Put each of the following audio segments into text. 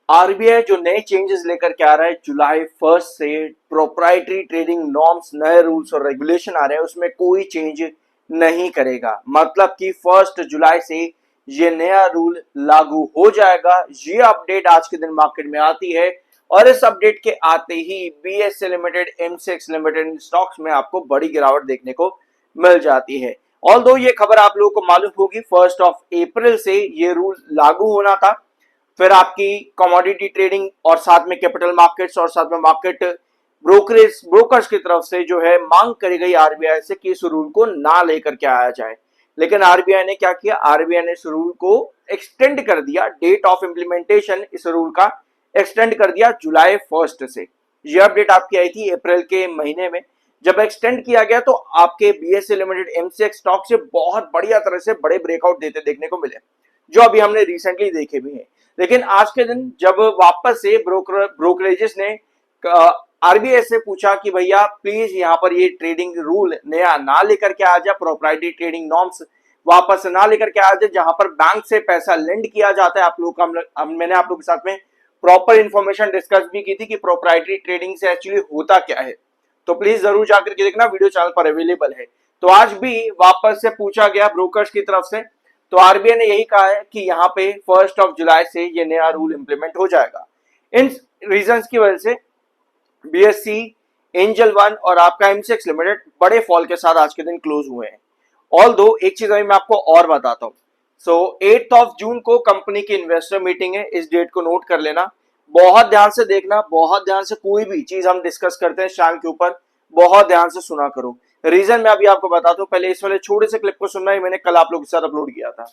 RBI जो नए changes लेकर के आ रहा है जुलाई 1 से प्रोप्राइटरी ट्रेडिंग नॉर्म्स, नए रूल्स और रेगुलेशन आ रहे हैं, उसमें कोई चेंज नहीं करेगा। मतलब कि 1 जुलाई से ये नया रूल लागू हो जाएगा। ये अपडेट आज के दिन मार्केट में आती है और इस अपडेट के आते ही BSE limited, MCX limited stocks में आपको बड़ी गिरावट देखने को मिल जाती है। ऑल्दो ये खबर आप लोगों को मालूम होगी 1 अप्रैल से ये रूल लागू होना था। फिर आपकी कमोडिटी ट्रेडिंग और साथ में कैपिटल मार्केट्स और साथ में मार्केट ब्रोकर्स की तरफ से जो है मांग करी गई आरबीआई से कि इस रूल को ना लेकर के आया जाए। लेकिन आरबीआई ने क्या किया, आरबीआई ने इस रूल को एक्सटेंड कर दिया। डेट ऑफ इंप्लीमेंटेशन इस रूल का एक्सटेंड कर दिया जुलाई 1 से। यह अपडेट आपकी आई थी अप्रैल के महीने में। जब एक्सटेंड किया गया तो आपके बीएसए लिमिटेड, एमसीएक्स स्टॉक से बहुत बढ़िया तरह से बड़े ब्रेकआउट देते देखने को मिले, जो अभी हमने रिसेंटली देखे भी हैं। लेकिन आज के दिन जब वापस से ब्रोकरेजेस ने आरबीआई से पूछा कि भैया प्लीज यहाँ पर ये ट्रेडिंग रूल नया ना लेकर के आ जाए, प्रोप्राइटरी ट्रेडिंग नॉर्म्स वापस ना लेकर के आ जाए, जहां पर बैंक से पैसा लेंड किया जाता है। आप लोगों का मैंने आप लोगों के साथ में प्रॉपर इंफॉर्मेशन डिस्कस भी की थी कि प्रोप्राइटरी ट्रेडिंग से एक्चुअली होता क्या है। तो प्लीज जरूर जाकर के देखना, वीडियो चैनल पर अवेलेबल है। तो आज भी वापस से पूछा गया ब्रोकर्स की तरफ से, तो आरबीआई ने यही कहा है कि यहाँ पे 1 जुलाई से ये नया रूल इंप्लीमेंट हो जाएगा। इन रीजंस की वजह से बीएससी, एंजल वन और आपका एमसीएक्स लिमिटेड बड़े फॉल के साथ आज के दिन क्लोज हुए हैं। ऑल्दो एक चीज अभी मैं आपको और बताता हूँ। 8 जून को कंपनी की इन्वेस्टर मीटिंग है, इस डेट को नोट कर लेना। बहुत ध्यान से देखना, बहुत ध्यान से कोई भी चीज हम डिस्कस करते हैं चैनल के ऊपर, बहुत ध्यान से सुना करो। रीजन मैं अभी आपको बताता हूँ, पहले इस वाले छोटे से क्लिप को सुनना है, मैंने कल आप लोगों के साथ अपलोड किया था।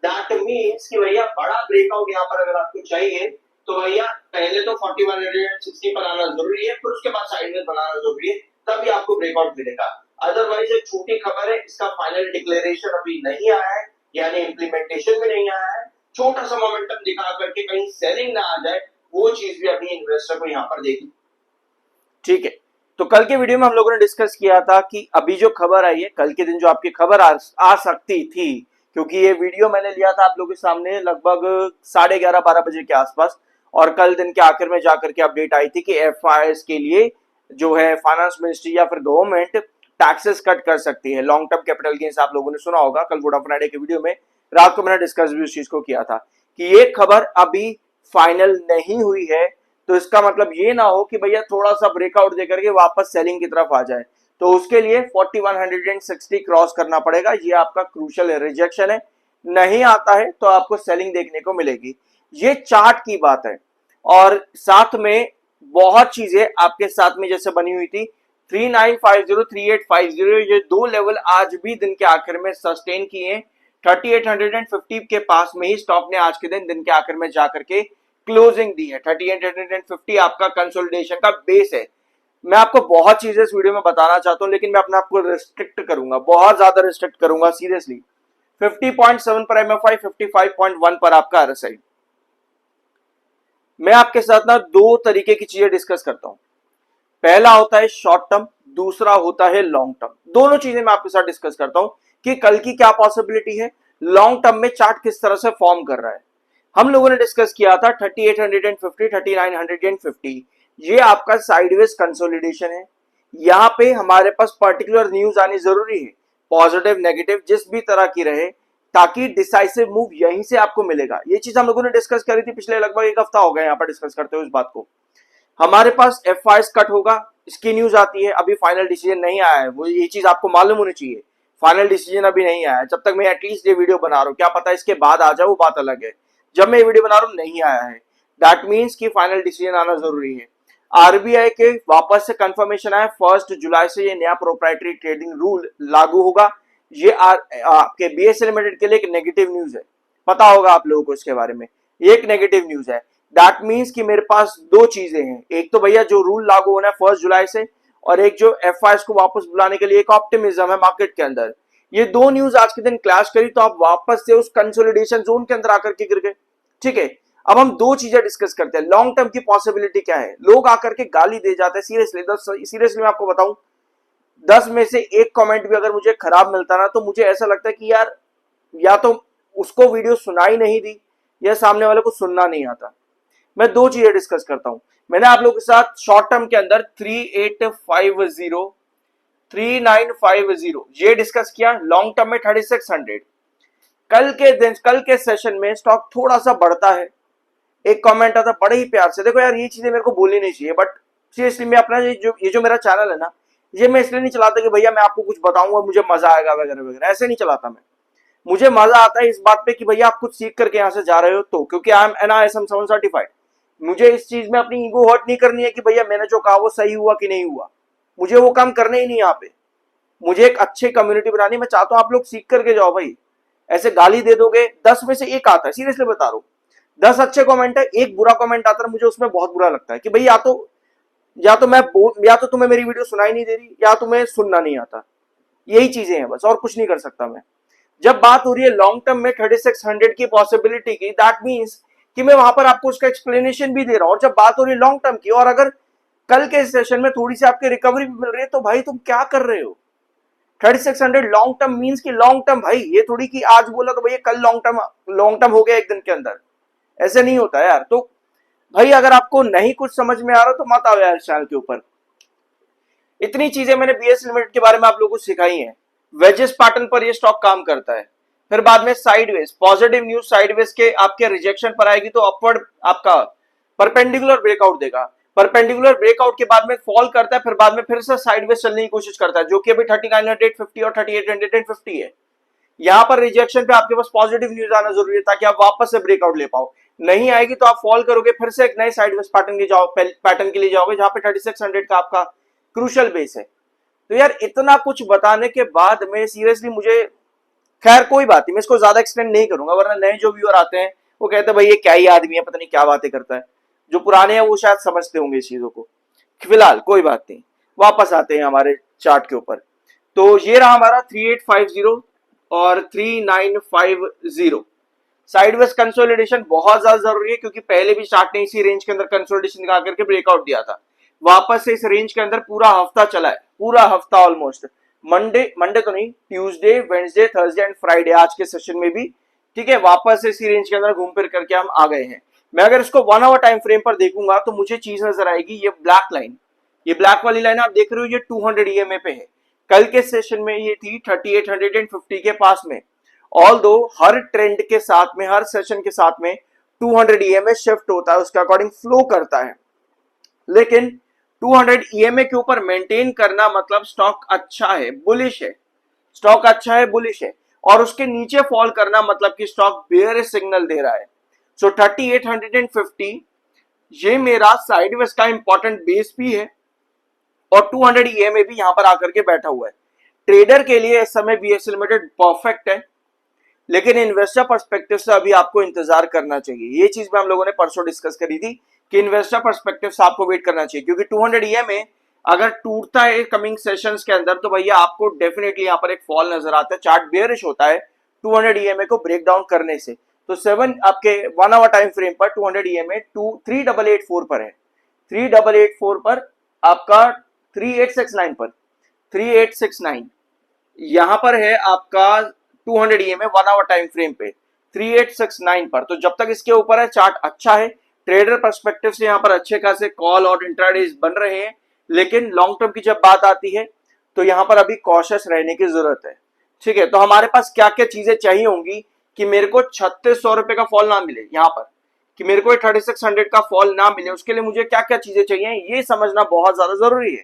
दैट मीन्स कि भैया बड़ा ब्रेकआउट यहाँ पर अगर आपको चाहिए तो भैया पहले तो 4160 पर आना जरूरी है, फिर उसके बाद साइड में बनाना जरूरी है, तभी आपको ब्रेकआउट मिलेगा। अदरवाइज एक छोटी खबर है, इसका फाइनल डिक्लेरेशन अभी नहीं आया है, यानी इंप्लीमेंटेशन में नहीं आया है। छोटा सा मोमेंटम दिखा करके कहीं सेलिंग ना आ जाए, वो चीज भी अभी इन्वेस्टर को यहाँ पर देखी। ठीक है, तो कल के वीडियो में हम लोगों ने डिस्कस किया था कि अभी जो खबर आई है, कल के दिन जो आपकी खबर आ सकती थी, क्योंकि ये वीडियो मैंने लिया था आप लोगों के सामने लगभग 11:30-12 बजे के आसपास, और कल दिन के आखिर में जाकर के अपडेट आई थी कि एफआईएस के लिए जो है फाइनेंस मिनिस्ट्री या फिर गवर्नमेंट टैक्सेस कट कर सकती है। लॉन्ग टर्म कैपिटल गेन्स आप लोगों ने सुना होगा, कल वोडाफोन फ्राइडे के वीडियो में रात को मैंने डिस्कस भी उस चीज को किया था कि ये खबर अभी फाइनल नहीं हुई है। तो इसका मतलब ये ना हो कि भैया थोड़ा सा ब्रेकआउट देकर के वापस सेलिंग की तरफ आ जाए, तो उसके लिए 4160 क्रॉस करना पड़ेगा। ये आपका क्रूशियल रिजेक्शन है, नहीं आता है तो आपको सेलिंग देखने को मिलेगी। ये चार्ट की बात है, और साथ में बहुत चीजें आपके साथ में जैसे बनी हुई थी 3950, 3850, ये दो लेवल आज भी दिन के आखिर में सस्टेन किए। 3850 के पास में ही स्टॉक ने आज के दिन के आखिर में जाकर के क्लोजिंग दी है। 3850 आपका कंसोलिडेशन का बेस है। मैं आपको बहुत चीजें इस वीडियो में बताना चाहता हूं, लेकिन मैं अपने आप को रिस्ट्रिक्ट करूंगा, बहुत ज्यादा रिस्ट्रिक्ट करूंगा सीरियसली। 50.7 पर एमएफआई, 55.1 पर आपका आरएसआई। मैं आपके साथ ना दो तरीके की चीजें डिस्कस करता हूं। पहला होता है शॉर्ट टर्म, दूसरा होता है लॉन्ग टर्म। दोनों चीजें मैं आपके साथ डिस्कस करता हूं कि कल की क्या पॉसिबिलिटी है, लॉन्ग टर्म में चार्ट किस तरह से फॉर्म कर रहा है। हम लोगों ने डिस्कस किया था 3850, 3950, ये आपका साइडवेज कंसोलिडेशन है। यहां पे हमारे पास पर्टिकुलर न्यूज आनी जरूरी है, पॉजिटिव नेगेटिव जिस भी तरह की रहे, ताकि डिसाइसिव मूव यहीं से आपको मिलेगा। ये चीज हम लोगों ने डिस्कस करी थी पिछले लगभग एक हफ्ता हो गया यहाँ पर डिस्कस करते हुए इस बात को। हमारे पास एफआईएस कट होगा, इसकी न्यूज आती है, अभी फाइनल डिसीजन नहीं आया है, वो ये चीज आपको मालूम होनी चाहिए। फाइनल डिसीजन अभी नहीं आया है, जब तक मैं एटलीस्ट ये वीडियो बना रहा हूं, क्या पता इसके बाद आ जाए, वो बात अलग है। जब मैं ये वीडियो बना रहा हूं नहीं आया है, दैट मीन्स कि फाइनल डिसीजन आना जरूरी है। आरबीआई के वापस से कंफर्मेशन आया 1 जुलाई से ये नया प्रोप्राइटरी ट्रेडिंग रूल लागू होगा। ये आपके बीएसए लिमिटेड के लिए एक नेगेटिव न्यूज है, पता होगा आप लोगों को इसके बारे में, ये एक नेगेटिव न्यूज है। दैट मीन्स कि मेरे पास दो चीजें हैं, एक तो भैया जो रूल लागू होना है 1 जुलाई से, और एक जो एफआईएस को वापस बुलाने के लिए एक ऑप्टिमिज्म है मार्केट के अंदर। ये दो न्यूज आज के दिन क्लैश करी तो आप वापस से उस कंसोलिडेशन जोन के अंदर आकर के गिर गए। ठीक है, अब हम दो चीजें डिस्कस करते हैं। लॉन्ग टर्म की पॉसिबिलिटी क्या है, लोग आकर के गाली दे जाते हैं सीरियसली मैं आपको बताऊं, 10 में से एक कमेंट भी अगर मुझे खराब मिलता ना, तो मुझे ऐसा लगता है कि यार या तो उसको वीडियो सुनाई नहीं दी, या सामने वाले को सुनना नहीं आता। मैं दो चीजें डिस्कस करता हूं। मैंने आप लोगों के साथ शॉर्ट टर्म के अंदर 3850 3950 ये डिस्कस किया, लॉन्ग टर्म में 3600। कल के सेशन में स्टॉक थोड़ा सा बढ़ता है, एक कमेंट आता बड़े ही प्यार से, देखो यार ये चीजें मेरे को बोलनी नहीं चाहिए, बट सीरियसली मैं अपना ये जो मेरा चैनल है ना, ये मैं इसलिए नहीं चलाता कि भैया मैं आपको कुछ बताऊंगा मुझे मजा आएगा वगैरह वगैरह, ऐसे नहीं चलाता मैं। मुझे मजा आता है इस बात पे कि भैया आप कुछ सीख करके यहाँ से जा रहे हो, तो क्योंकि आई एम NISM 7 सर्टिफाइड, मुझे इस चीज में अपनी ईगो हर्ट नहीं करनी है कि भैया मैंने जो कहा वो सही हुआ कि नहीं हुआ, मुझे वो काम करने ही नहीं यहाँ पे। मुझे एक अच्छी कम्युनिटी बनानी, मैं चाहता हूँ आप लोग सीख करके जाओ भाई। ऐसे गाली दे दोगे, 10 में से एक आता है, सीरियसली बता रहा हूँ, 10 अच्छे कमेंट है, एक बुरा कमेंट आता है, मुझे उसमें बहुत बुरा लगता है कि भाई या तो तुम्हें मेरी वीडियो सुनाई नहीं दे रही या तुम्हें सुनना नहीं आता, यही चीजें हैं बस, और कुछ नहीं कर सकता मैं। जब बात हो रही है लॉन्ग टर्म में 3600 की पॉसिबिलिटी की, दैट मींस कि मैं वहां पर आपको उसका एक्सप्लेनेशन भी दे रहा हूं। और जब बात हो रही है लॉन्ग टर्म की, और अगर कल के सेशन में थोड़ी सी आपकी रिकवरी भी मिल रही है, तो भाई तुम क्या कर रहे हो? 3600 लॉन्ग टर्म मींस कि लॉन्ग टर्म भाई, ये थोड़ी कि आज बोला तो भैया कल लॉन्ग टर्म हो गया एक दिन के अंदर, ऐसे नहीं होता यार। तो भाई अगर आपको नहीं कुछ समझ में आ रहा तो मत आओ यार चैनल के ऊपर। इतनी चीजें मैंने BSE लिमिटेड के बारे में आप लोगों को सिखाई हैं। वेजेस पैटर्न पर ये स्टॉक काम करता है, फिर बाद में साइडवेज, पॉजिटिव न्यूज साइडवेज के आपके रिजेक्शन पर आएगी तो अपवर्ड आपका परपेंडिकुलर ब्रेकआउट देगा, परपेंडिकुलर ब्रेकआउट के बाद में फॉल करता है, फिर बाद में फिर से साइडवेज चलने की कोशिश करता है, जो कि अभी 3950 और 3850 है। यहां पर रिजेक्शन पे आपके पास पॉजिटिव न्यूज आना जरूरी है ताकि आप वापस से ब्रेकआउट ले पाओ। नहीं आएगी तो आप फॉल करोगे, फिर से एक नए साइडवेज पैटर्न के लिए जाओगे जहां पे 3600 का आपका क्रूशियल बेस है। तो यार इतना कुछ बताने के बाद में सीरियसली मुझे, खैर कोई बात नहीं, मैं इसको ज्यादा एक्सटेंड नहीं करूंगा, वरना नए जो व्यूअर आते हैं वो कहते हैं भाई ये क्या ही आदमी है, पता नहीं क्या बातें करता है। जो पुराने हैं वो शायद समझते होंगे इस चीजों को। फिलहाल कोई बात नहीं, वापस आते हैं हमारे चार्ट के ऊपर। तो ये रहा हमारा 3850 और 3950। साइडवेज कंसोलिडेशन बहुत ज्यादा जरूरी है, क्योंकि पहले भी चार्ट ने इसी रेंज के अंदर कंसोलिडेशन निकाल करके ब्रेकआउट दिया था। वापस से इस रेंज के अंदर पूरा हफ्ता चला है, पूरा हफ्ता ऑलमोस्ट, मंडे तो नहीं, Tuesday, Wednesday, Thursday and Friday आज के सेशन में भी, ठीक है, वापस से इसी रेंज के अंदर घूम फिर करके हम आ गए हैं। मैं अगर इसको 1 आवर टाइम फ्रेम पर देखूंगा तो मुझे चीज नजर आएगी, ये ब्लैक लाइन, ये ब्लैक वाली लाइन आप देख रहे हो, ये 200 EMA पे है। कल के सेशन में ये थी 3850 के पास में। ऑल्दो हर ट्रेंड के साथ में, हर सेशन के साथ में 200 EMA शिफ्ट होता है, उसके अकॉर्डिंग फ्लो करता है, लेकिन 200 EMA के ऊपर मेंटेन करना मतलब स्टॉक अच्छा है, बुलिश है, स्टॉक अच्छा है, बुलिश है। और उसके नीचे फॉल करना मतलब कि स्टॉक बेयर सिग्नल दे रहा है। सो 3850 ये मेरा साइडवेज का इंपॉर्टेंट बेस भी है, और 200 EMA भी यहां पर आकर के बैठा हुआ है। ट्रेडर के लिए इस समय BSE लिमिटेड परफेक्ट है, लेकिन इन्वेस्टर पर्सपेक्टिव से अभी आपको इंतजार करना चाहिए। ये चीज में हम लोगों ने परसों डिस्कस करी थी कि इन्वेस्टर पर्सपेक्टिव से आपको वेट करना चाहिए, क्योंकि 200 EMA अगर टूटता है कमिंग सेशंस के अंदर तो भैया आपको डेफिनेटली यहां पर एक फॉल नजर आता है, चार्ट बेयरिश होता है 200 EMA को ब्रेक डाउन करने से। तो 7 आपके 1 आवर टाइम फ्रेम पर 200 EMA 3884 पर है, 3884 पर आपका 3869 पर 3869 यहां पर है आपका 200 EMA 1 आवर टाइम फ्रेम पे 3869 पर। तो जब तक इसके ऊपर है चार्ट अच्छा है, ट्रेडर पर्सपेक्टिव से यहां पर अच्छे खासे कॉल और इंट्राडेज बन रहे हैं, लेकिन लॉन्ग टर्म की जब बात आती है तो यहां पर अभी कॉशियस रहने की जरूरत है। ठीक है, तो हमारे पास क्या क्या चीजें चाहिए होंगी कि मेरे को 3600 रुपए का फॉल ना मिले, यहां पर कि मेरे को 3600 का फॉल ना मिले, उसके लिए मुझे क्या क्या चीजें चाहिए ये समझना बहुत ज्यादा जरूरी है।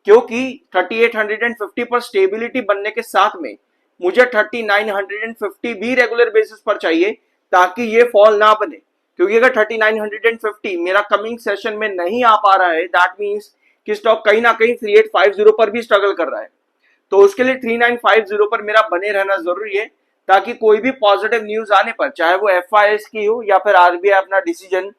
क्योंकि 3850 पर स्टेबिलिटी बनने के साथ में मुझे 3950 भी रेगुलर बेसिस पर चाहिए, ताकि ये फॉल ना बने। क्योंकि अगर 3950 मेरा कमिंग सेशन में नहीं आ पा रहा है, दैट मींस कि स्टॉक कहीं ना कहीं 3850 पर भी स्ट्रगल कर रहा है। तो उसके लिए 3950 पर मेरा बने रहना जरूरी है, ताकि कोई भी पॉजिटिव न्यूज आने पर, चाहे वो FIS की हो या फिर RBI अपना डिसीजन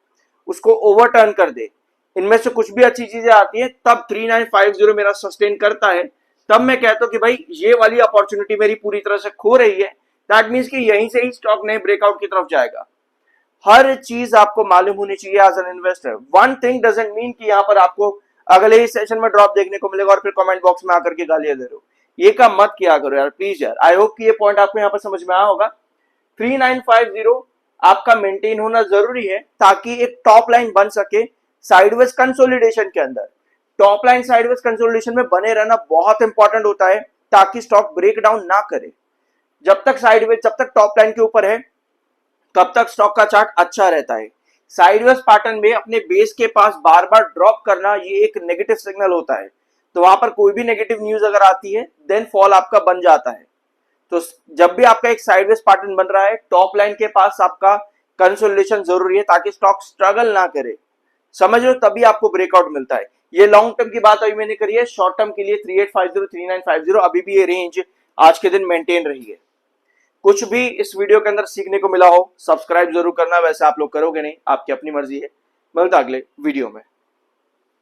उसको ओवरटर्न कर दे, इनमें से कुछ भी अच्छी चीजें आती है, तब 3950 मेरा सस्टेन करता है, तब मैं कहता हूं कि भाई ये वाली अपॉर्चुनिटी मेरी पूरी तरह से खो रही है, दैट मींस कि यहीं से ही स्टॉक नए ब्रेकआउट की तरफ जाएगा। हर चीज आपको मालूम होनी चाहिए as an investor. One thing doesn't mean कि यहां पर आपको अगले ही सेशन में ड्रॉप देखने को मिलेगा और फिर कमेंट बॉक्स में आकर के गालियां दे रहे हो, ये काम मत किया करो यार प्लीज यार। आई होप कि ये पॉइंट आपको यहां पर समझ में आया होगा। 3950 आपका मेंटेन होना जरूरी है ताकि एक टॉप लाइन बन सके साइडवेज कंसोलिडेशन के अंदर। टॉप लाइन साइडवेज कंसोलिडेशन में बने रहना बहुत इंपॉर्टेंट होता है ताकि स्टॉक ब्रेक डाउन ना करे। जब तक साइडवेज, जब तक टॉप लाइन के ऊपर है तब तक स्टॉक का चार्ट अच्छा रहता है। साइडवेज पैटर्न में अपने बेस के पास बार बार ड्रॉप करना ये एक नेगेटिव सिग्नल होता है, तो वहां पर कोई भी नेगेटिव न्यूज अगर आती है देन फॉल आपका बन जाता है। तो जब भी आपका एक साइडवेज पैटर्न बन रहा है टॉप लाइन के पास आपका कंसोलिडेशन जरूरी है ताकि स्टॉक स्ट्रगल ना करे, समझ लो, तभी आपको ब्रेकआउट मिलता है। ये लॉन्ग टर्म की बात अभी मैंने करी है, शॉर्ट टर्म के लिए 3850 3950 अभी भी ये रेंज आज के दिन मेंटेन रही है। कुछ भी इस वीडियो के अंदर सीखने को मिला हो सब्सक्राइब जरूर करना, वैसे आप लोग करोगे नहीं, आपकी अपनी मर्जी है। मिलता अगले वीडियो में।